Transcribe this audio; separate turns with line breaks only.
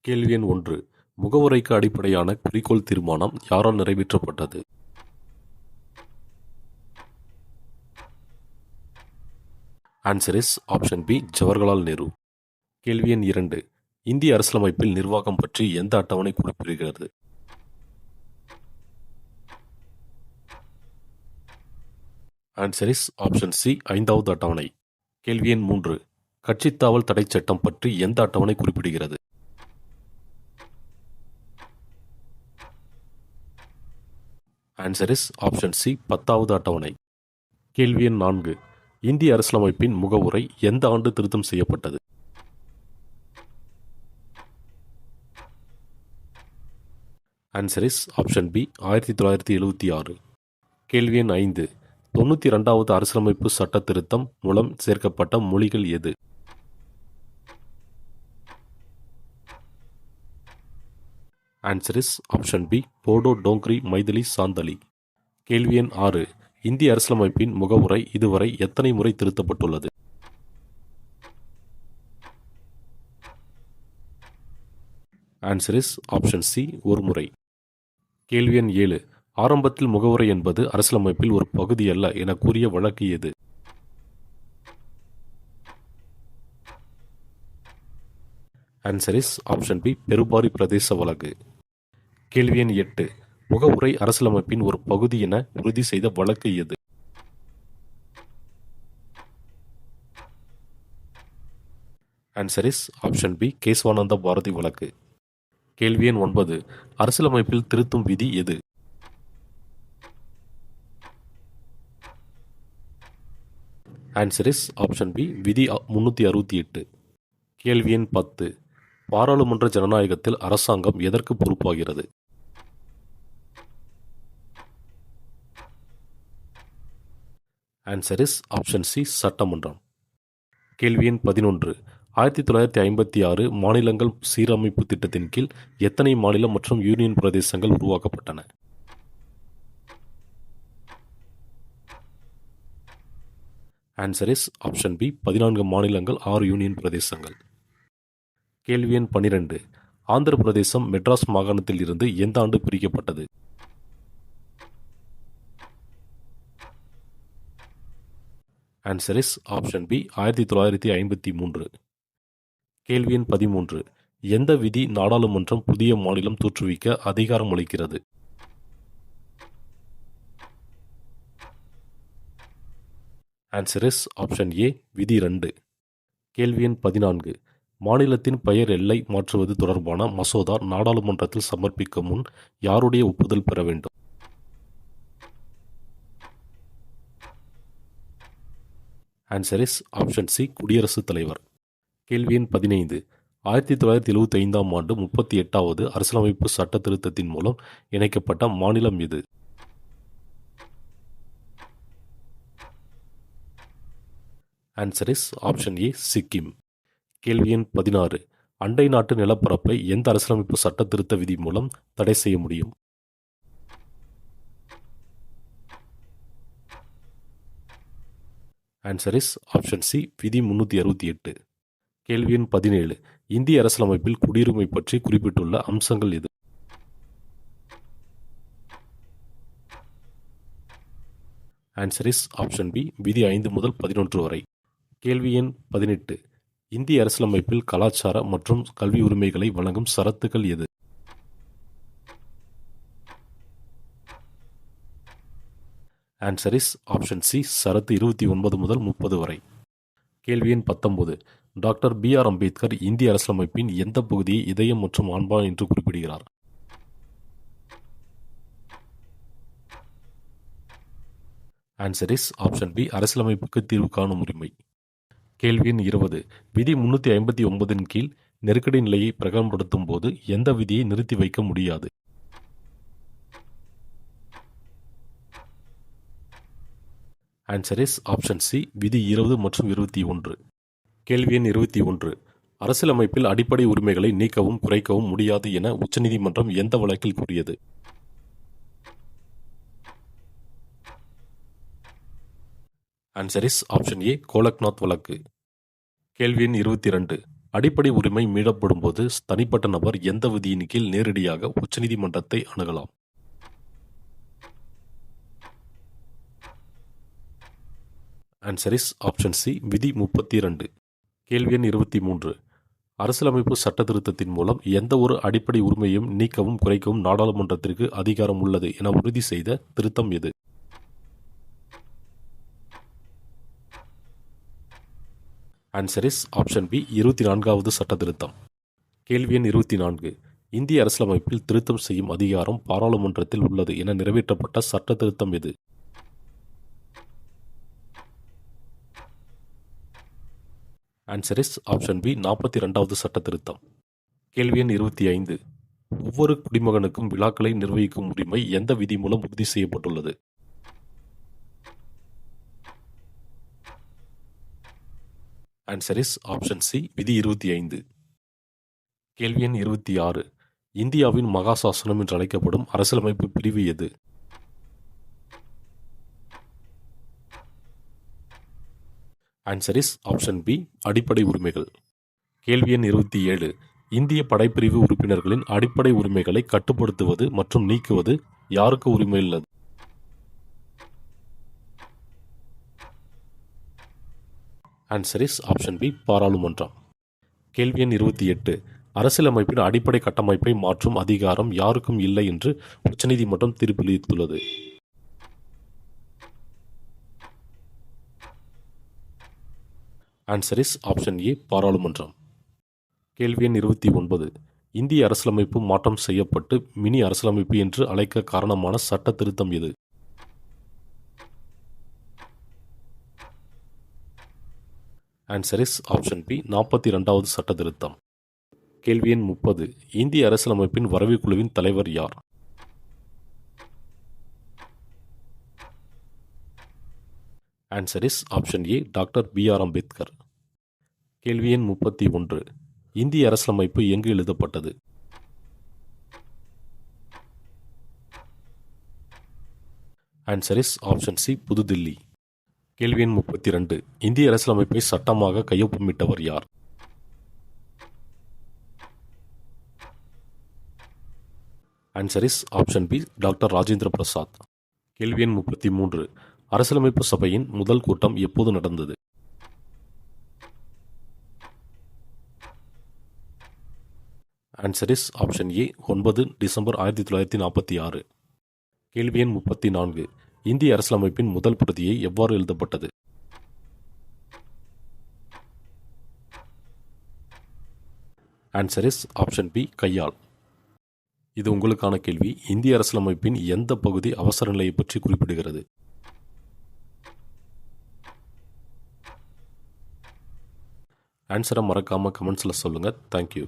கேள்வி எண் 1. முகவுரைக்கு அடிப்படையான குறிக்கோள் தீர்மானம் யாரால் நிறைவேற்றப்பட்டது? Answer is option B, Jawaharlal Nehru. கேள்வி எண் 2. இந்திய அரசியலமைப்பில் நிர்வாகம் பற்றி எந்த அட்டவணை குறிப்பிடுகிறது? ஆன்சர் இஸ் ஆப்ஷன் சி, 5வது அட்டவணை. கேள்வி எண் 3. கட்சித்தாவல் தடை சட்டம் பற்றி எந்த அட்டவணை குறிப்பிடுகிறது? ஆன்சர் இஸ் ஆப்ஷன் சி, 10வது அட்டவணை. கேள்வி எண் 4. இந்திய அரசியலமைப்பின் முகவுரை எந்த ஆண்டு திருத்தம் செய்யப்பட்டது? Answer is option B, 1976. கேள்வி எண் 5. 92வது அரசியலமைப்பு சட்ட திருத்தம் மூலம் சேர்க்கப்பட்ட மொழிகள் எது? Answer is option B, Bodo, Dogri, Maithili, Santhali. கேள்வி எண் 6. இந்திய அரசியலமைப்பின் முகவுரை இதுவரை எத்தனை முறை திருத்தப்பட்டுள்ளது? ஆன்சர் இஸ் ஆப்ஷன் சி, ஒரு முறை. கேள்வி எண் 7. ஆரம்பத்தில் முகவுரை என்பது அரசியலமைப்பில் ஒரு பகுதி அல்ல என கூறிய வழக்கு எது? Answer is option B, Berubari பிரதேச வழக்கு. கேள்வி எண் 8. முகவுரை அரசியலமைப்பின் ஒரு பகுதி என உறுதி செய்த வழக்கு எது? Answer is option B, Kesavananda Bharati வழக்கு. கேள்வி எண் 9. அரசியலமைப்பில் திருத்தும் விதி எது? ஆன்சர் இஸ் ஆப்ஷன் பி, விதி 368. கேள்வி எண் 10. பாராளுமன்ற ஜனநாயகத்தில் அரசாங்கம் எதற்கு பொறுப்பாகிறது? ஆன்சர் இஸ் ஆப்ஷன் சி, சட்டமன்றம். கேள்வி எண் 11. 1956 மாநிலங்கள் சீரமைப்பு திட்டத்தின் கீழ் எத்தனை மாநிலம் மற்றும் யூனியன் பிரதேசங்கள் உருவாக்கப்பட்டன? ஆன்சர் இஸ் ஆப்ஷன் பி, 14 மாநிலங்கள், 6 யூனியன் பிரதேசங்கள். கேள்வி எண் 12. ஆந்திர பிரதேசம் மெட்ராஸ் மாகாணத்தில் இருந்து எந்த ஆண்டு பிரிக்கப்பட்டது? Answer is option B, 1953. கேள்வி எண் 13. எந்த விதி நாடாளுமன்றம் புதிய மாநிலம் தோற்றுவிக்க அதிகாரம் அளிக்கிறது? ஆன்சர் இஸ் ஆப்ஷன் ஏ, விதி 2. கேள்வி எண் 14. மாநிலத்தின் பெயர் எல்லை மாற்றுவது தொடர்பான மசோதா நாடாளுமன்றத்தில் சமர்ப்பிக்க முன் யாருடைய ஒப்புதல் பெற வேண்டும்? ஆன்சர் இஸ் ஆப்ஷன் சி, குடியரசுத் தலைவர். கேள்வி எண் 15. 1975ஆம் ஆண்டு 38வது அரசியலமைப்பு சட்ட திருத்தத்தின் மூலம் இணைக்கப்பட்ட மாநிலம் எது? ஆன்சர் இஸ் ஆப்ஷன் ஏ, சிக்கிம். கேள்வி எண் 16. அண்டை நாட்டு நிலப்பரப்பை எந்த அரசியலமைப்பு சட்ட திருத்த விதி மூலம் தடை செய்ய முடியும்? ஆன்சர் இஸ் ஆப்ஷன் சி, விதி 368. கேள்வி எண் 17. இந்திய அரசியலமைப்பில் குடியுரிமை பற்றி குறிப்பிட்டுள்ள அம்சங்கள் எது? ஆன்சர் இஸ் ஆப்ஷன் பி, விதி 5 முதல் 11 வரை. கேள்வி எண் 18. இந்திய அரசியலமைப்பில் கலாச்சார மற்றும் கல்வி உரிமைகளை வழங்கும் சரத்துக்கள் எது? ஆன்சர் இஸ் ஆப்ஷன் சி, சரத்து 29 முதல் 30 வரை. கேள்வி எண் 19. Doctor B.R. அம்பேத்கர் இந்திய அரசியலமைப்பின் எந்த பகுதியை இதயம் மற்றும் ஆன்மா என்று குறிப்பிடுகிறார்? ஆன்சர் இஸ் ஆப்ஷன் பி, அரசியலமைப்புக்கு தீர்வு காணும் உரிமை. கேள்வி எண் 20. விதி 359 கீழ் நெருக்கடி நிலையை பிரகடனப்படுத்தும் போது எந்த விதியை நிறுத்தி வைக்க முடியாது? ஆன்சர் இஸ் ஆப்ஷன் சி, விதி 20 மற்றும் 21. கேள்வி எண் 21. அரசியலமைப்பில் அடிப்படை உரிமைகளை நீக்கவும் குறைக்கவும் முடியாது என உச்சநீதிமன்றம் எந்த வழக்கில் கூறியது? ஆன்சர் இஸ் ஆப்ஷன் ஏ, கோலக்நாத் வழக்கு. கேள்வி எண் 22. அடிப்படை உரிமை மீறப்படும்போது தனிப்பட்ட நபர் எந்த விதியின் கீழ் நேரடியாக உச்சநீதிமன்றத்தை அணுகலாம்? ஆன்சர் இஸ் ஆப்ஷன் சி, விதி 32. கேள்வி எண் 23. அரசியலமைப்பு சட்ட திருத்தத்தின் மூலம் எந்த ஒரு அடிப்படை உரிமையும் நீக்கவும் குறைக்கவும் நாடாளுமன்றத்திற்கு அதிகாரம் உள்ளது என உறுதி செய்த திருத்தம் எது? ஆன்சர் இஸ் ஆப்ஷன் பி, 24வது சட்ட திருத்தம். கேள்வி எண் 24. இந்திய அரசியலமைப்பில் திருத்தம் செய்யும் அதிகாரம் பாராளுமன்றத்தில் உள்ளது என நிறைவேற்றப்பட்ட சட்ட திருத்தம் எது? ஆன்சர் இஸ் ஆப்ஷன் பி, 42வது சட்ட திருத்தம். கேள்வி எண் 25. ஒவ்வொரு குடிமகனுக்கும் விழாக்களை நிர்வகிக்கும் உரிமை எந்த விதி மூலம் உறுதி செய்யப்பட்டுள்ளது? ஆன்சர் இஸ் ஆப்ஷன் சி, விதி 25. கேள்வி எண் 26. இந்தியாவின் மகாசாசனம் என்று அழைக்கப்படும் அரசியலமைப்பு பிரிவு எது? ஆன்சர் இஸ் ஆப்ஷன் பி, அடிப்படை உரிமைகள். கேள்வி எண் 27. இந்திய படைப்பிரிவு உறுப்பினர்களின் அடிப்படை உரிமைகளை கட்டுப்படுத்துவது மற்றும் நீக்குவது யாருக்கு உரிமை உள்ளது? ஆன்சர் இஸ் ஆப்ஷன் பி, பாராளுமன்றம். கேள்வி எண் 28. அரசியலமைப்பின் அடிப்படை கட்டமைப்பை மாற்றும் அதிகாரம் யாருக்கும் இல்லை என்று உச்சநீதிமன்றம் தீர்ப்பளித்துள்ளது. ஆன்சர் இஸ் ஆப்ஷன் ஏ, பாராளுமன்றம். கேள்வி எண் 29. இந்திய அரசியலமைப்பு மாற்றம் செய்யப்பட்டு மினி அரசியலமைப்பு என்று அழைக்க காரணமான சட்ட திருத்தம் எது? ஆன்சர் இஸ் ஆப்ஷன் பி, 42வது சட்ட திருத்தம். கேள்வி எண் 30. இந்திய அரசியலமைப்பின் வரைவு குழுவின் தலைவர் யார்? Answer is option A, doctor B R. Ambedkar. கேள்வி எண் 31. இந்திய அரசியலமைப்பு எங்கு எழுதப்பட்டது? Answer is option C, Pudhu Dilli. கேள்வி எண் 32. இந்திய அரசியலமைப்பை சட்டமாக கையொப்பமிட்டவர் யார்? Answer is option B, doctor Rajendra Prasad. கேள்வி எண் 33. அரசியலமைப்பு சபையின் முதல் கூட்டம் எப்போது நடந்தது? Answer is option A, 9 December 1946. கேள்வி எண் 34. இந்திய அரசியலமைப்பின் முதல் பிரதியை எவ்வாறு எழுதப்பட்டது? ஆன்சர் இஸ் ஆப்ஷன் பி, கையால். இது உங்களுக்கான கேள்வி. இந்திய அரசியலமைப்பின் எந்த பகுதி அவசர நிலையை பற்றி குறிப்பிடுகிறது? ஆன்சரை மறக்காமல் கமெண்ட்ஸில் சொல்லுங்கள். தேங்க்யூ.